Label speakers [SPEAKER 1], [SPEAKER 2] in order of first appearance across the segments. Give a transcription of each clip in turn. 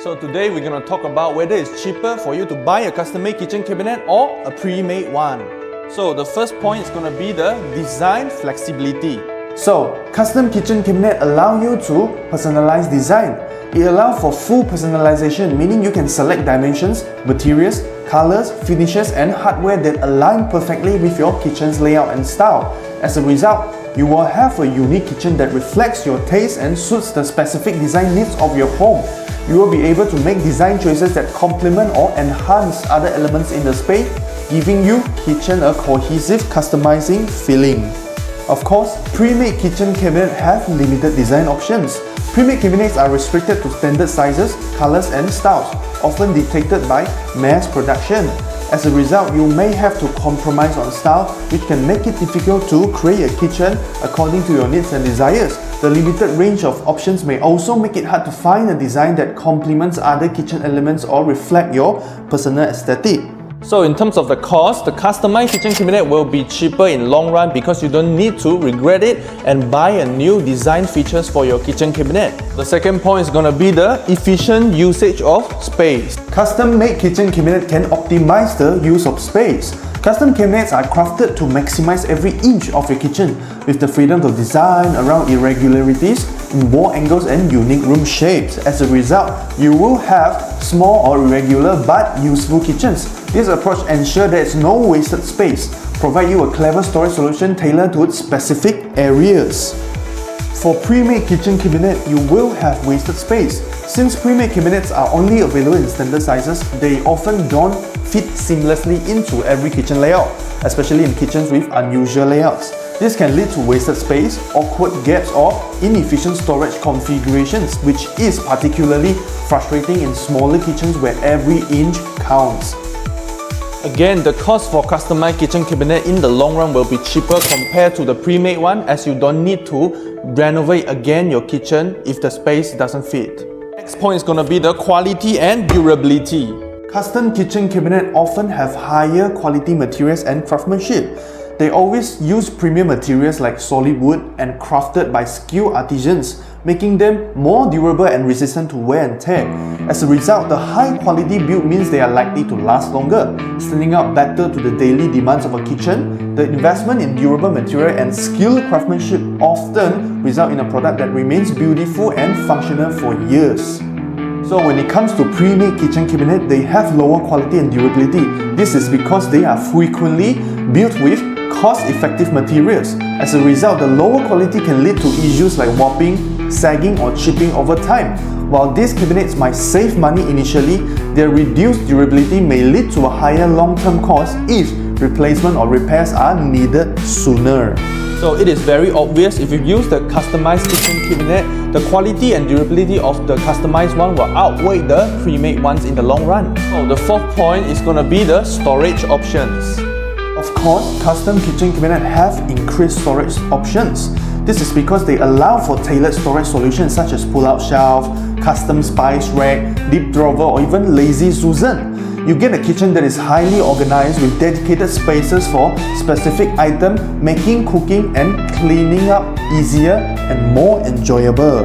[SPEAKER 1] So today we're going to talk about whether it's cheaper for you to buy a custom-made kitchen cabinet or a pre-made one. So the first point is going to be the design flexibility.
[SPEAKER 2] So, custom kitchen cabinet allow you to personalize design. It allows for full personalization, meaning you can select dimensions, materials, colors, finishes and hardware that align perfectly with your kitchen's layout and style. As a result, you will have a unique kitchen that reflects your taste and suits the specific design needs of your home. You will be able to make design choices that complement or enhance other elements in the space, giving your kitchen a cohesive, customizing feeling. Of course, pre-made kitchen cabinets have limited design options. Pre-made cabinets are restricted to standard sizes, colors and styles, often dictated by mass production. As a result, you may have to compromise on style, which can make it difficult to create a kitchen according to your needs and desires. The limited range of options may also make it hard to find a design that complements other kitchen elements or reflect your personal aesthetic.
[SPEAKER 1] So in terms of the cost, the customized kitchen cabinet will be cheaper in long run because you don't need to regret it and buy a new design features for your kitchen cabinet. The second point is going to be the efficient usage of space.
[SPEAKER 2] Custom-made kitchen cabinet can optimize the use of space. Custom cabinets are crafted to maximize every inch of your kitchen with the freedom to design around irregularities in wall angles and unique room shapes. As a result, you will have small or irregular but useful kitchens. This approach ensures there is no wasted space, provide you a clever storage solution tailored to its specific areas. For pre-made kitchen cabinet, you will have wasted space. Since pre-made cabinets are only available in standard sizes, they often don't fit seamlessly into every kitchen layout, especially in kitchens with unusual layouts. This can lead to wasted space, awkward gaps or inefficient storage configurations, which is particularly frustrating in smaller kitchens where every inch counts.
[SPEAKER 1] Again, the cost for customized kitchen cabinet in the long run will be cheaper compared to the pre-made one, as you don't need to renovate again your kitchen if the space doesn't fit. Next point is going to be the quality and durability.
[SPEAKER 2] Custom kitchen cabinets often have higher quality materials and craftsmanship. They always use premium materials like solid wood and crafted by skilled artisans, making them more durable and resistant to wear and tear. As a result, the high quality build means they are likely to last longer, standing out better to the daily demands of a kitchen. The investment in durable material and skilled craftsmanship often result in a product that remains beautiful and functional for years. So when it comes to pre-made kitchen cabinet, they have lower quality and durability. This is because they are frequently built with cost-effective materials. As a result, the lower quality can lead to issues like warping, sagging or chipping over time. While these cabinets might save money initially, their reduced durability may lead to a higher long-term cost if replacement or repairs are needed sooner.
[SPEAKER 1] So it is very obvious if you use the customized kitchen cabinet, the quality and durability of the customized one will outweigh the pre-made ones in the long run. So the fourth point is going to be the storage options.
[SPEAKER 2] Of course, custom kitchen cabinets have increased storage options. This is because they allow for tailored storage solutions such as pull-out shelf, custom spice rack, deep drawer or even lazy Susan. You get a kitchen that is highly organized with dedicated spaces for specific items, making cooking and cleaning up easier and more enjoyable.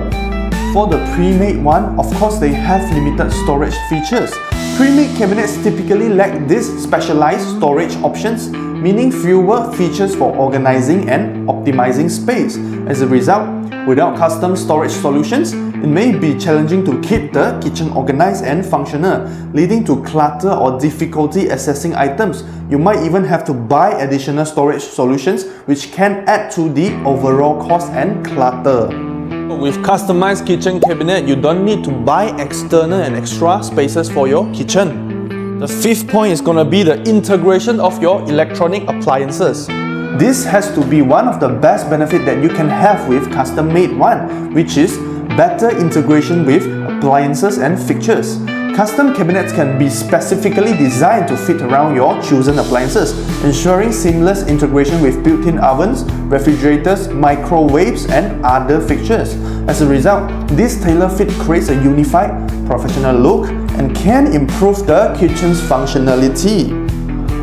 [SPEAKER 2] For the pre-made one, of course they have limited storage features. Pre-made cabinets typically lack these specialized storage options, meaning fewer features for organizing and optimizing space. As a result, without custom storage solutions, it may be challenging to keep the kitchen organized and functional, leading to clutter or difficulty accessing items. You might even have to buy additional storage solutions, which can add to the overall cost and clutter.
[SPEAKER 1] With customized kitchen cabinet, you don't need to buy external and extra spaces for your kitchen. The fifth point is going to be the integration of your electronic appliances.
[SPEAKER 2] This has to be one of the best benefits that you can have with custom-made one, which is better integration with appliances and fixtures. Custom cabinets can be specifically designed to fit around your chosen appliances, ensuring seamless integration with built-in ovens, refrigerators, microwaves, and other fixtures. As a result, this tailor fit creates a unified, professional look and can improve the kitchen's functionality.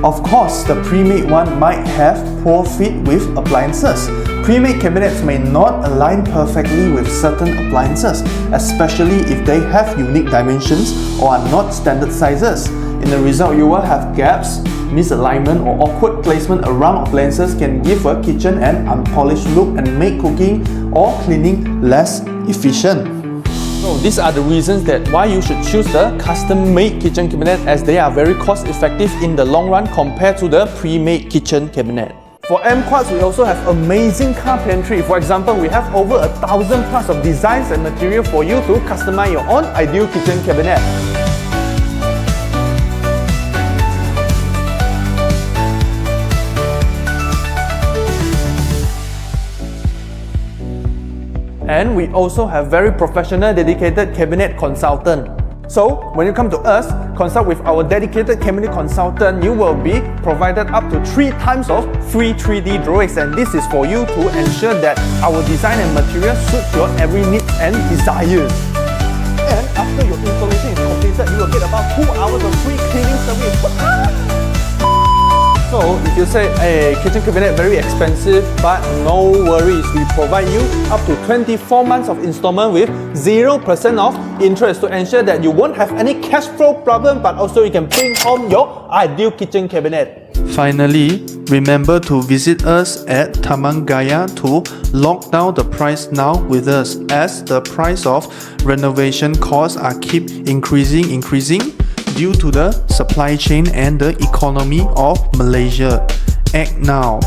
[SPEAKER 2] Of course, the pre-made one might have poor fit with appliances. Pre-made cabinets may not align perfectly with certain appliances, especially if they have unique dimensions or are not standard sizes. In the result, you will have gaps, misalignment or awkward placement around appliances can give a kitchen an unpolished look and make cooking or cleaning less efficient.
[SPEAKER 1] So these are the reasons that why you should choose the custom-made kitchen cabinet, as they are very cost-effective in the long run compared to the pre-made kitchen cabinet. For AmpQuartz, we also have amazing carpentry. For example, we have over 1,000 plus of designs and material for you to customize your own ideal kitchen cabinet. And we also have very professional, dedicated cabinet consultant. So, when you come to us, consult with our dedicated cabinet consultant, you will be provided up to 3 times of free 3D drawings, and this is for you to ensure that our design and material suits your every need and desires. And after your installation is completed, you will get about 2 hours of free cleaning service. So, if you say, hey, kitchen cabinet very expensive, but no worries, we provide you up to 24 months of installment with 0% of interest to ensure that you won't have any cash flow problem, but also you can bring home your ideal kitchen cabinet.
[SPEAKER 2] Finally, remember to visit us at Taman Gaya to lock down the price now with us, as the price of renovation costs are keep increasing due to the supply chain and the economy of Malaysia. Act now.